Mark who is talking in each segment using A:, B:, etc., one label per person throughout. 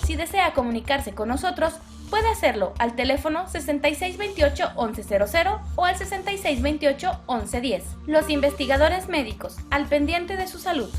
A: Si desea comunicarse con nosotros, puede hacerlo al teléfono 6628-1100 o al 6628-1110. Los investigadores médicos, al pendiente de su salud.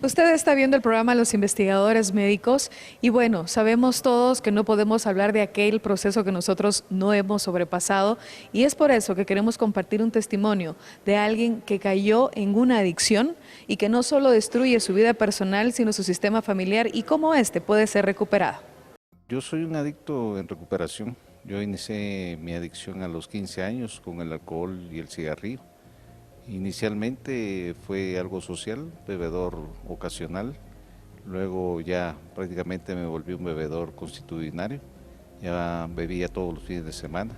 B: Usted está viendo el programa Los Investigadores Médicos y bueno, sabemos todos que no podemos hablar de aquel proceso que nosotros no hemos sobrepasado y es por eso que queremos compartir un testimonio de alguien que cayó en una adicción y que no solo destruye su vida personal, sino su sistema familiar y cómo este puede ser recuperado.
C: Yo soy un adicto en recuperación. Yo inicié mi adicción a los 15 años con el alcohol y el cigarrillo. Inicialmente fue algo social, bebedor ocasional, luego ya prácticamente me volví un bebedor constitucionario, ya bebía todos los fines de semana.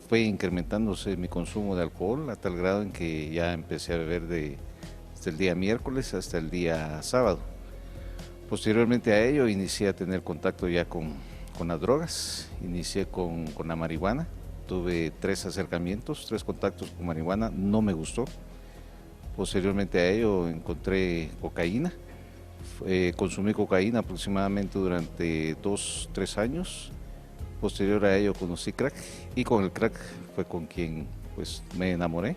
C: Fue incrementándose mi consumo de alcohol a tal grado en que ya empecé a beber desde el día miércoles hasta el día sábado. Posteriormente a ello inicié a tener contacto ya con las drogas, inicié con la marihuana. Tuve 3 acercamientos, 3 contactos con marihuana, no me gustó. Posteriormente a ello encontré cocaína. Consumí cocaína aproximadamente durante 2-3 años. Posterior a ello conocí crack y con el crack fue con quien pues, me enamoré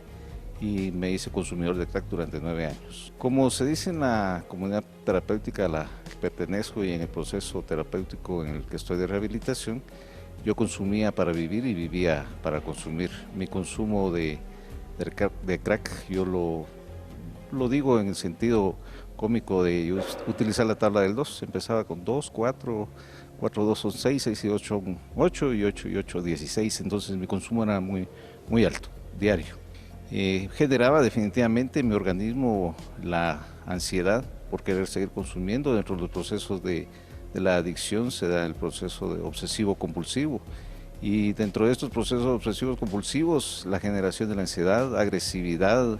C: y me hice consumidor de crack durante 9 años. Como se dice en la comunidad terapéutica a la que pertenezco y en el proceso terapéutico en el que estoy de rehabilitación, yo consumía para vivir y vivía para consumir. Mi consumo de crack, yo lo digo en el sentido cómico de utilizar la tabla del 2. Empezaba con 2, 4, 4, 2 son 6, 6 y 8 son 8 y 8 y 8, 16. Entonces mi consumo era muy, muy alto, diario. Generaba definitivamente en mi organismo la ansiedad por querer seguir consumiendo. Dentro de los procesos de la adicción se da el proceso de obsesivo-compulsivo y dentro de estos procesos obsesivos compulsivos la generación de la ansiedad, agresividad,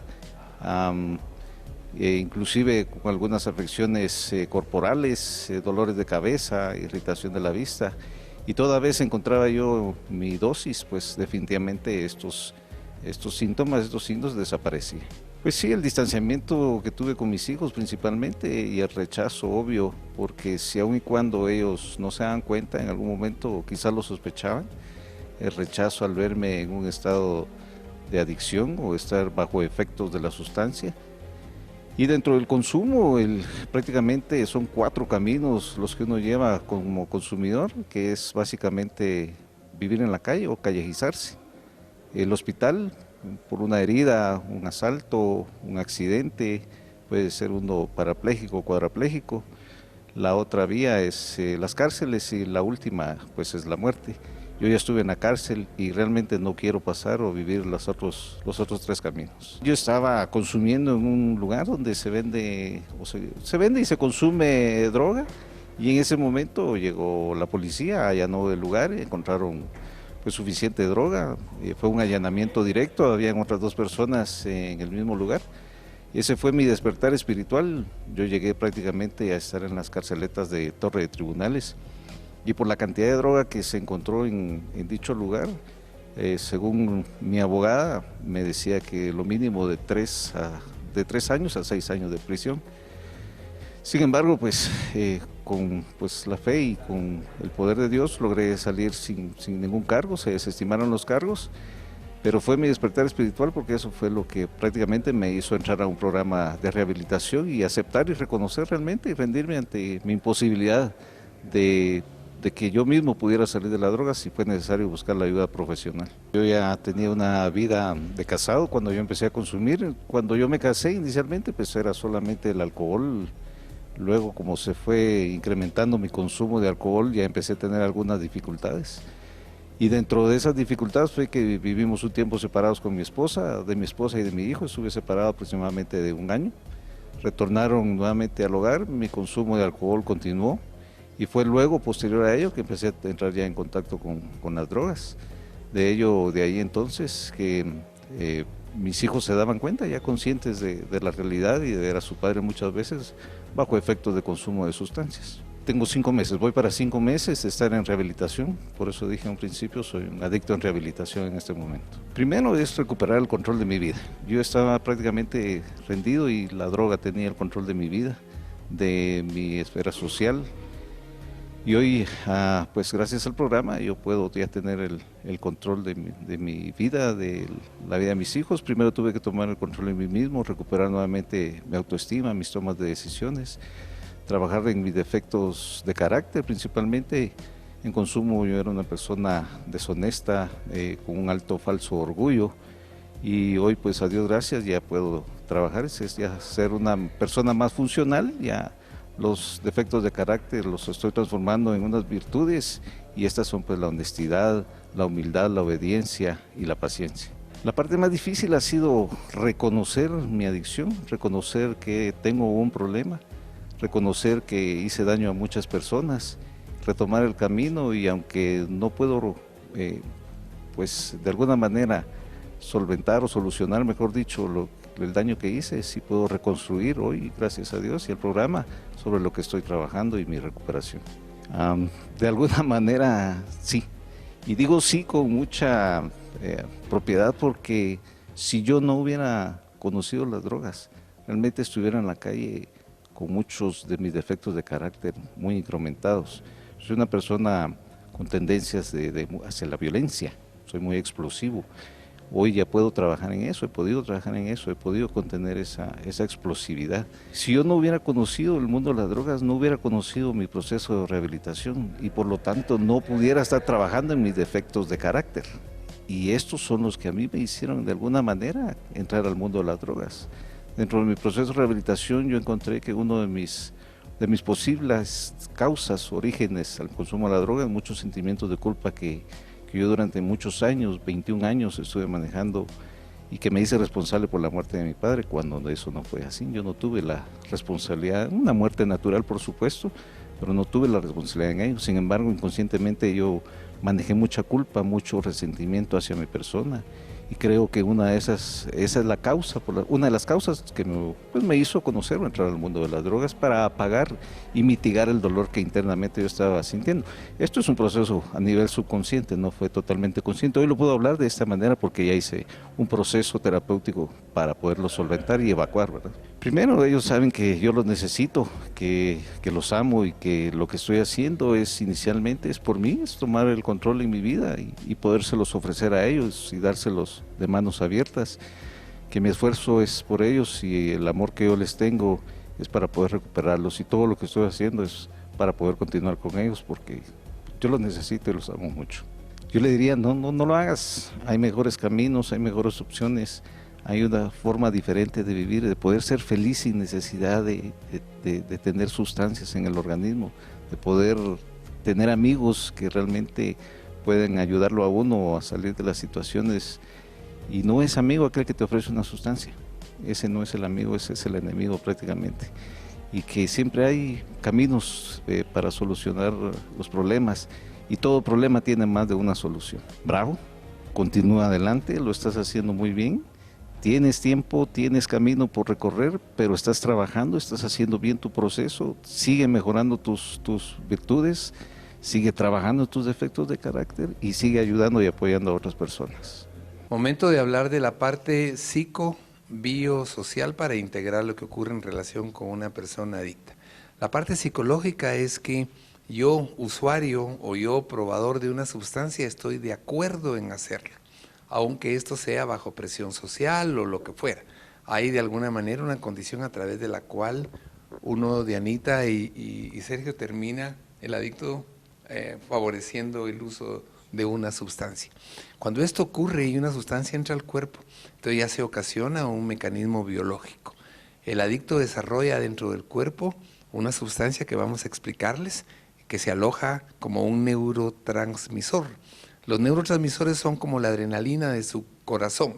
C: inclusive con algunas afecciones corporales, dolores de cabeza, irritación de la vista, y toda vez encontraba yo mi dosis, pues definitivamente estos síntomas, estos signos desaparecían. Pues sí, el distanciamiento que tuve con mis hijos principalmente y el rechazo obvio, porque si aun y cuando ellos no se dan cuenta, en algún momento quizás lo sospechaban, el rechazo al verme en un estado de adicción o estar bajo efectos de la sustancia. Y dentro del consumo, prácticamente son 4 caminos los que uno lleva como consumidor, que es básicamente vivir en la calle o callejizarse. El hospital, por una herida, un asalto, un accidente, puede ser uno parapléjico o cuadrapléjico. La otra vía es las cárceles y la última pues es la muerte. Yo ya estuve en la cárcel y realmente no quiero pasar o vivir los otros 3 caminos. Yo estaba consumiendo en un lugar donde se vende y se consume droga y en ese momento llegó la policía, allanó el lugar y encontraron pues suficiente droga, fue un allanamiento directo, habían otras 2 personas en el mismo lugar. Ese fue mi despertar espiritual. Yo llegué prácticamente a estar en las carceletas de Torre de Tribunales y por la cantidad de droga que se encontró en dicho lugar, según mi abogada, me decía que lo mínimo de 3 años a 6 años de prisión. Sin embargo, pues con la fe y con el poder de Dios logré salir sin ningún cargo, se desestimaron los cargos, pero fue mi despertar espiritual porque eso fue lo que prácticamente me hizo entrar a un programa de rehabilitación y aceptar y reconocer realmente y rendirme ante mi imposibilidad de que yo mismo pudiera salir de la droga si fue necesario buscar la ayuda profesional. Yo ya tenía una vida de casado cuando yo empecé a consumir. Cuando yo me casé inicialmente pues era solamente el alcohol. Luego, como se fue incrementando mi consumo de alcohol, ya empecé a tener algunas dificultades. Y dentro de esas dificultades fue que vivimos un tiempo separados con mi esposa, de mi esposa y de mi hijo. Estuve separado aproximadamente de 1 año. Retornaron nuevamente al hogar, mi consumo de alcohol continuó. Y fue luego, posterior a ello, que empecé a entrar ya en contacto con las drogas. De ahí entonces que mis hijos se daban cuenta, ya conscientes de la realidad y de ver a su padre muchas veces bajo efectos de consumo de sustancias. tengo 5 meses, voy para 5 meses de estar en rehabilitación, por eso dije en un principio, soy un adicto en rehabilitación en este momento. Primero es recuperar el control de mi vida. Yo estaba prácticamente rendido y la droga tenía el control de mi vida, de mi esfera social. Y hoy, pues gracias al programa, yo puedo ya tener el control de mi vida, de la vida de mis hijos. Primero tuve que tomar el control de mí mismo, recuperar nuevamente mi autoestima, mis tomas de decisiones, trabajar en mis defectos de carácter, principalmente en consumo. Yo era una persona deshonesta, con un alto falso orgullo, y hoy, pues a Dios gracias, ya puedo trabajar, es ya ser una persona más funcional. Ya los defectos de carácter los estoy transformando en unas virtudes, y estas son pues la honestidad, la humildad, la obediencia y la paciencia. La parte más difícil ha sido reconocer mi adicción, reconocer que tengo un problema, reconocer que hice daño a muchas personas, retomar el camino, y aunque no puedo pues de alguna manera solventar o solucionar, mejor dicho, el daño que hice, sí puedo reconstruir hoy, gracias a Dios y al programa, sobre lo que estoy trabajando y mi recuperación. De alguna manera sí, y digo sí con mucha propiedad, porque si yo no hubiera conocido las drogas, realmente estuviera en la calle con muchos de mis defectos de carácter muy incrementados. Soy una persona con tendencias hacia la violencia, soy muy explosivo. Hoy ya puedo trabajar en eso, he podido trabajar en eso, he podido contener esa explosividad. Si yo no hubiera conocido el mundo de las drogas, no hubiera conocido mi proceso de rehabilitación, y por lo tanto no pudiera estar trabajando en mis defectos de carácter. Y estos son los que a mí me hicieron de alguna manera entrar al mundo de las drogas. Dentro de mi proceso de rehabilitación yo encontré que uno de mis posibles causas, orígenes al consumo de la droga, es muchos sentimientos de culpa que yo durante muchos años, 21 años, estuve manejando, y que me hice responsable por la muerte de mi padre, cuando eso no fue así. Yo no tuve la responsabilidad, una muerte natural por supuesto, pero no tuve la responsabilidad en ello. Sin embargo, inconscientemente yo manejé mucha culpa, mucho resentimiento hacia mi persona, y creo que esa es la causa, una de las causas que me hizo conocer o entrar al mundo de las drogas, para apagar y mitigar el dolor que internamente yo estaba sintiendo. Esto es un proceso a nivel subconsciente, no fue totalmente consciente. Hoy lo puedo hablar de esta manera porque ya hice un proceso terapéutico para poderlo solventar y evacuar, ¿verdad? Primero, ellos saben que yo los necesito, que los amo, y que lo que estoy haciendo inicialmente es por mí, es tomar el control en mi vida y podérselos ofrecer a ellos y dárselos de manos abiertas, que mi esfuerzo es por ellos y el amor que yo les tengo es para poder recuperarlos, y todo lo que estoy haciendo es para poder continuar con ellos, porque yo los necesito y los amo mucho. Yo le diría, no lo hagas, hay mejores caminos, hay mejores opciones. Hay una forma diferente de vivir, de poder ser feliz sin necesidad de tener sustancias en el organismo, de poder tener amigos que realmente pueden ayudarlo a uno a salir de las situaciones. Y no es amigo aquel que te ofrece una sustancia, ese no es el amigo, ese es el enemigo prácticamente. Y que siempre hay caminos para solucionar los problemas, y todo problema tiene más de una solución. Bravo, continúa adelante, lo estás haciendo muy bien. Tienes tiempo, tienes camino por recorrer, pero estás trabajando, estás haciendo bien tu proceso, sigue mejorando tus virtudes, sigue trabajando tus defectos de carácter y sigue ayudando y apoyando a otras personas.
D: Momento de hablar de la parte psico-biosocial para integrar lo que ocurre en relación con una persona adicta. La parte psicológica es que yo, usuario o yo, probador de una sustancia, estoy de acuerdo en hacerlo, aunque esto sea bajo presión social o lo que fuera. Hay de alguna manera una condición a través de la cual uno, Dianita y Sergio, termina el adicto favoreciendo el uso de una sustancia. Cuando esto ocurre y una sustancia entra al cuerpo, entonces ya se ocasiona un mecanismo biológico. El adicto desarrolla dentro del cuerpo una sustancia que vamos a explicarles, que se aloja como un neurotransmisor. Los neurotransmisores son como la adrenalina de su corazón.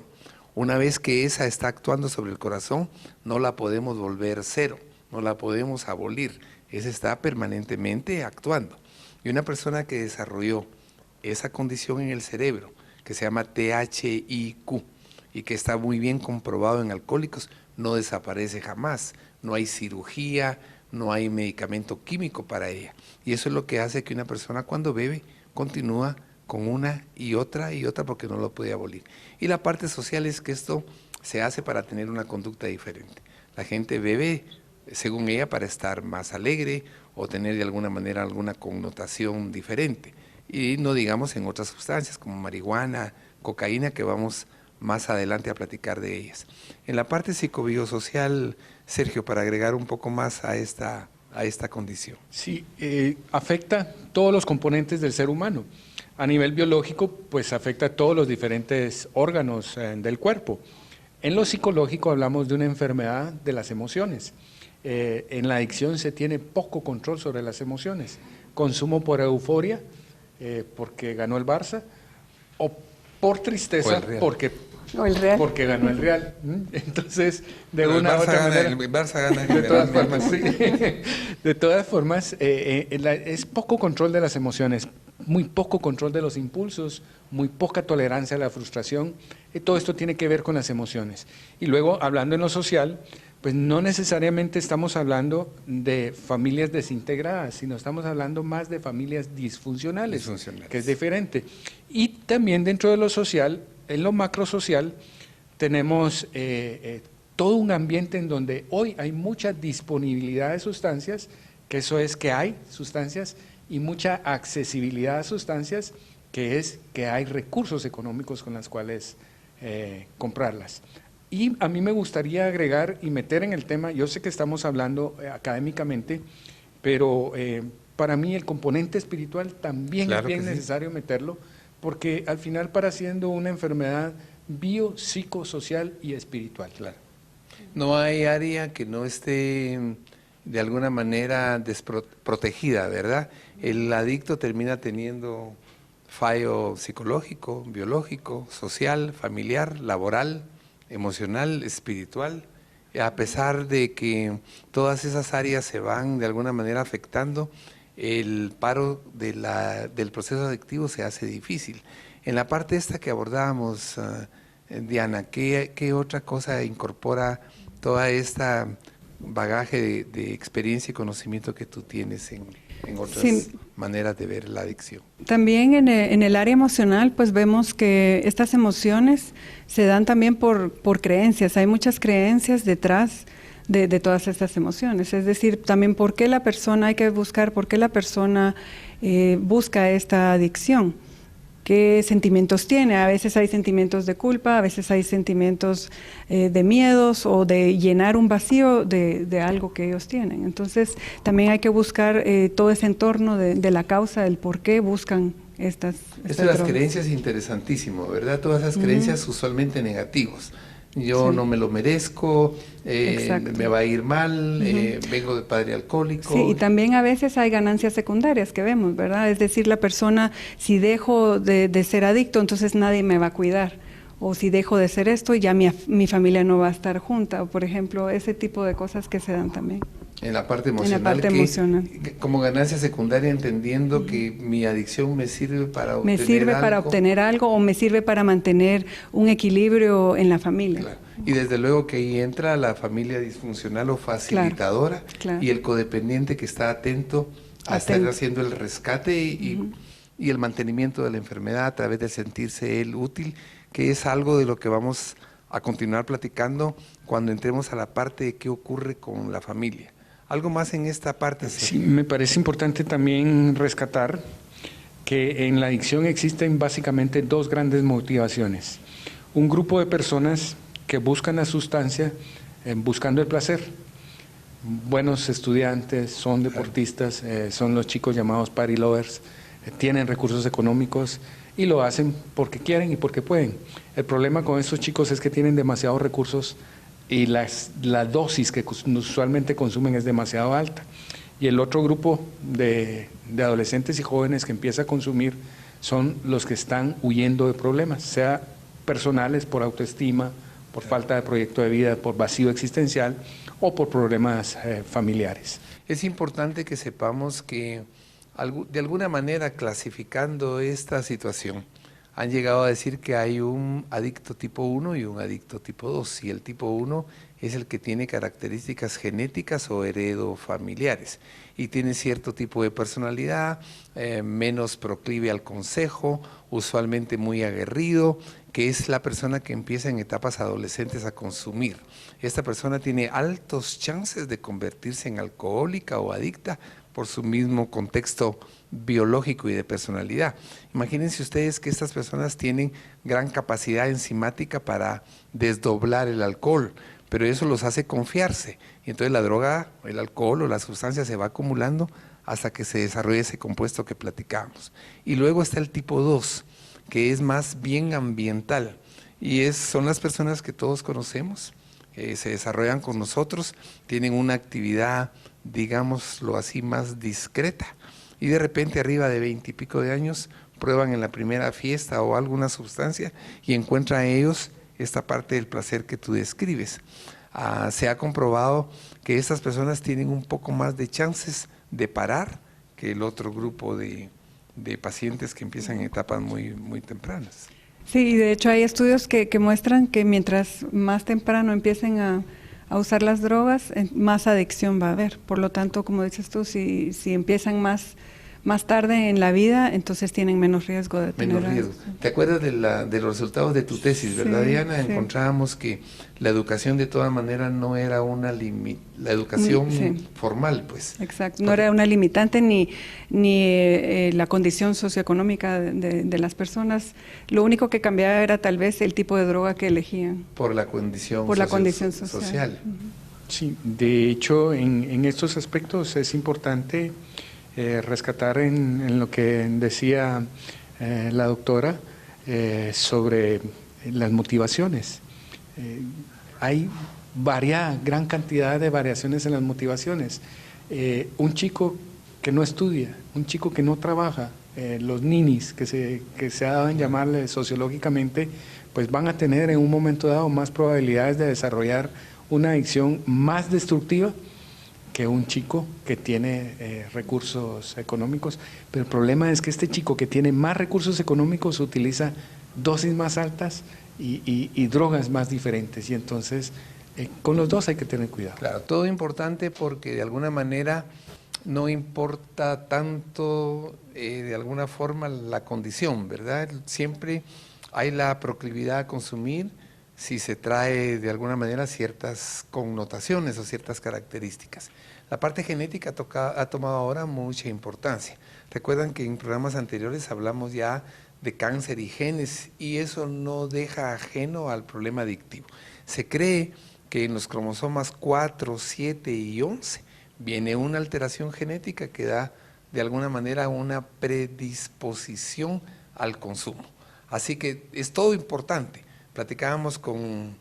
D: Una vez que esa está actuando sobre el corazón, no la podemos volver cero, no la podemos abolir. Esa está permanentemente actuando. Y una persona que desarrolló esa condición en el cerebro, que se llama THIQ, y que está muy bien comprobado en alcohólicos, no desaparece jamás. No hay cirugía, no hay medicamento químico para ella. Y eso es lo que hace que una persona cuando bebe continúa con una y otra porque no lo puede abolir. Y la parte social es que esto se hace para tener una conducta diferente. La gente bebe, según ella, para estar más alegre o tener de alguna manera alguna connotación diferente. Y no digamos en otras sustancias como marihuana, cocaína, que vamos más adelante a platicar de ellas. En la parte psicobiosocial, Sergio, para agregar un poco más a esta condición.
E: Sí, afecta todos los componentes del ser humano. A nivel biológico, pues afecta a todos los diferentes órganos del cuerpo. En lo psicológico hablamos de una enfermedad de las emociones. En la adicción se tiene poco control sobre las emociones. Consumo por euforia, porque ganó el Barça, o por tristeza, porque ganó el Real. Entonces, de
D: pero
E: una u otra manera,
D: el Barça gana
E: de todas formas, sí. De todas formas, es poco control de las emociones, muy poco control de los impulsos, muy poca tolerancia a la frustración. Todo esto tiene que ver con las emociones. Y luego, hablando en lo social, pues no necesariamente estamos hablando de familias desintegradas, sino estamos hablando más de familias disfuncionales, que es diferente. Y también dentro de lo social, en lo macrosocial, tenemos todo un ambiente en donde hoy hay mucha disponibilidad de sustancias, que eso es que hay sustancias, y mucha accesibilidad a sustancias, que es que hay recursos económicos con los cuales comprarlas. Y a mí me gustaría agregar y meter en el tema, yo sé que estamos hablando académicamente, pero para mí el componente espiritual también es bien necesario meterlo, porque al final para siendo una enfermedad biopsicosocial y espiritual.
D: Claro. No hay área que no esté de alguna manera desprotegida, ¿verdad? El adicto termina teniendo fallo psicológico, biológico, social, familiar, laboral, emocional, espiritual, a pesar de que todas esas áreas se van de alguna manera afectando, el paro del proceso adictivo se hace difícil. En la parte esta que abordábamos, Diana, ¿qué otra cosa incorpora toda esta bagaje de experiencia y conocimiento que tú tienes en otras maneras de ver la adicción?
F: También en el área emocional, pues vemos que estas emociones se dan también por creencias. Hay muchas creencias detrás de todas estas emociones. Es decir, también por qué la persona, hay que buscar por qué la persona busca esta adicción. ¿Qué sentimientos tiene? A veces hay sentimientos de culpa, a veces hay sentimientos de miedos o de llenar un vacío de algo que ellos tienen. Entonces, también hay que buscar todo ese entorno de la causa, del por qué buscan estas
D: Esto de las creencias es interesantísimo, ¿verdad? Todas esas creencias usualmente negativas. Yo no me lo merezco, me va a ir mal, vengo de padre alcohólico.
F: Sí, y también a veces hay ganancias secundarias que vemos, ¿verdad? Es decir, la persona, si dejo de ser adicto, entonces nadie me va a cuidar. O si dejo de ser esto, ya mi familia no va a estar junta. O, por ejemplo, ese tipo de cosas que se dan también.
D: En la parte emocional, como ganancia secundaria, entendiendo que mi adicción me sirve para obtener algo. Me sirve para obtener
F: algo o me sirve para mantener un equilibrio en la familia.
D: Claro. Y desde luego que ahí entra la familia disfuncional o facilitadora y el codependiente que está atento a estar haciendo el rescate y el mantenimiento de la enfermedad a través de sentirse él útil, que es algo de lo que vamos a continuar platicando cuando entremos a la parte de qué ocurre con la familia. ¿Algo más en esta parte?
E: Sí, me parece importante también rescatar que en la adicción existen básicamente dos grandes motivaciones. Un grupo de personas que buscan la sustancia buscando el placer. Buenos estudiantes, son deportistas, son los chicos llamados party lovers, tienen recursos económicos y lo hacen porque quieren y porque pueden. El problema con estos chicos es que tienen demasiados recursos y la dosis que usualmente consumen es demasiado alta. Y el otro grupo de adolescentes y jóvenes que empieza a consumir son los que están huyendo de problemas, sea personales por autoestima, por falta de proyecto de vida, por vacío existencial o por problemas familiares.
D: Es importante que sepamos que de alguna manera clasificando esta situación, han llegado a decir que hay un adicto tipo 1 y un adicto tipo 2, y el tipo 1 es el que tiene características genéticas o heredofamiliares y tiene cierto tipo de personalidad, menos proclive al consejo, usualmente muy aguerrido, que es la persona que empieza en etapas adolescentes a consumir. Esta persona tiene altos chances de convertirse en alcohólica o adicta por su mismo contexto biológico y de personalidad. Imagínense ustedes que estas personas tienen gran capacidad enzimática para desdoblar el alcohol, pero eso los hace confiarse. Y entonces la droga, el alcohol o la sustancia se va acumulando hasta que se desarrolla ese compuesto que platicamos. Y luego está el tipo 2, que es más bien ambiental. Y son las personas que todos conocemos, se desarrollan con nosotros, tienen una actividad, digámoslo así, más discreta. Y de repente arriba de 20 y pico de años prueban en la primera fiesta o alguna sustancia y encuentran ellos esta parte del placer que tú describes. Se ha comprobado que estas personas tienen un poco más de chances de parar que el otro grupo de pacientes que empiezan en etapas muy, muy tempranas.
F: Sí, de hecho hay estudios que muestran que mientras más temprano empiecen a usar las drogas, más adicción va a haber. Por lo tanto, como dices tú, si empiezan más tarde en la vida, entonces tienen menos riesgo de tener...
D: Menos riesgo. ¿Te acuerdas de los resultados de tu tesis, verdad, Diana?
F: Sí.
D: Encontrábamos que la educación de todas maneras no era la educación formal, pues.
F: Exacto, no era una limitante ni la condición socioeconómica de las personas. Lo único que cambiaba era tal vez el tipo de droga que elegían.
D: Por la condición social.
F: Uh-huh.
E: Sí, de hecho, en estos aspectos es importante rescatar en lo que decía la doctora sobre las motivaciones. Hay gran cantidad de variaciones en las motivaciones. Un chico que no estudia, un chico que no trabaja, los ninis, que se ha dado en llamarle sociológicamente, pues van a tener en un momento dado más probabilidades de desarrollar una adicción más destructiva que un chico que tiene recursos económicos. Pero el problema es que este chico que tiene más recursos económicos utiliza dosis más altas y drogas más diferentes, y entonces con los dos hay que tener cuidado.
D: Claro, todo importante porque de alguna manera no importa tanto de alguna forma la condición, ¿verdad? Siempre hay la proclividad a consumir si se trae de alguna manera ciertas connotaciones o ciertas características. La parte genética ha tomado ahora mucha importancia. Recuerdan que en programas anteriores hablamos ya de cáncer y genes, y eso no deja ajeno al problema adictivo. Se cree que en los cromosomas 4, 7 y 11 viene una alteración genética que da de alguna manera una predisposición al consumo. Así que es todo importante. Platicábamos con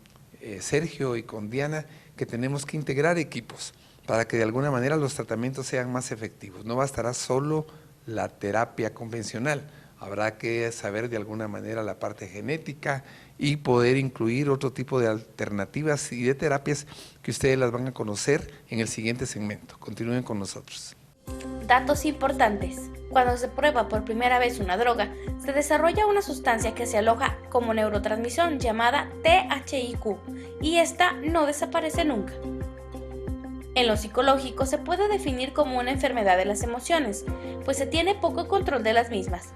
D: Sergio y con Diana que tenemos que integrar equipos para que de alguna manera los tratamientos sean más efectivos. No bastará solo la terapia convencional, habrá que saber de alguna manera la parte genética y poder incluir otro tipo de alternativas y de terapias que ustedes las van a conocer en el siguiente segmento. Continúen con nosotros.
A: Datos importantes. Cuando se prueba por primera vez una droga, se desarrolla una sustancia que se aloja como neurotransmisión llamada THIQ, y esta no desaparece nunca. En lo psicológico se puede definir como una enfermedad de las emociones, pues se tiene poco control de las mismas.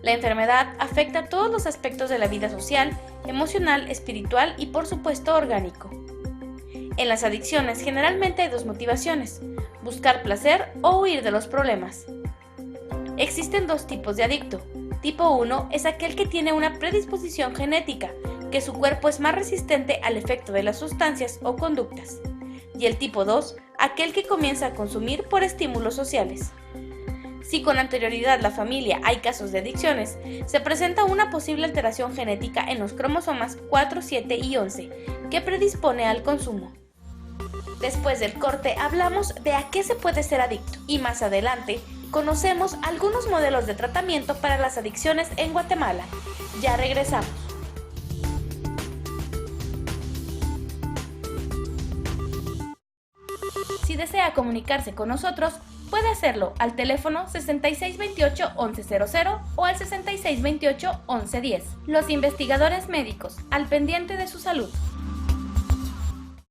A: La enfermedad afecta a todos los aspectos de la vida social, emocional, espiritual y por supuesto orgánico. En las adicciones generalmente hay dos motivaciones: buscar placer o huir de los problemas. Existen dos tipos de adicto. Tipo 1 es aquel que tiene una predisposición genética, que su cuerpo es más resistente al efecto de las sustancias o conductas. Y el tipo 2, aquel que comienza a consumir por estímulos sociales. Si con anterioridad la familia hay casos de adicciones, se presenta una posible alteración genética en los cromosomas 4, 7 y 11, que predispone al consumo. Después del corte hablamos de a qué se puede ser adicto, y más adelante conocemos algunos modelos de tratamiento para las adicciones en Guatemala. Ya regresamos. Si desea comunicarse con nosotros, puede hacerlo al teléfono 6628-1100 o al 6628-1110. Los investigadores médicos, al pendiente de su salud.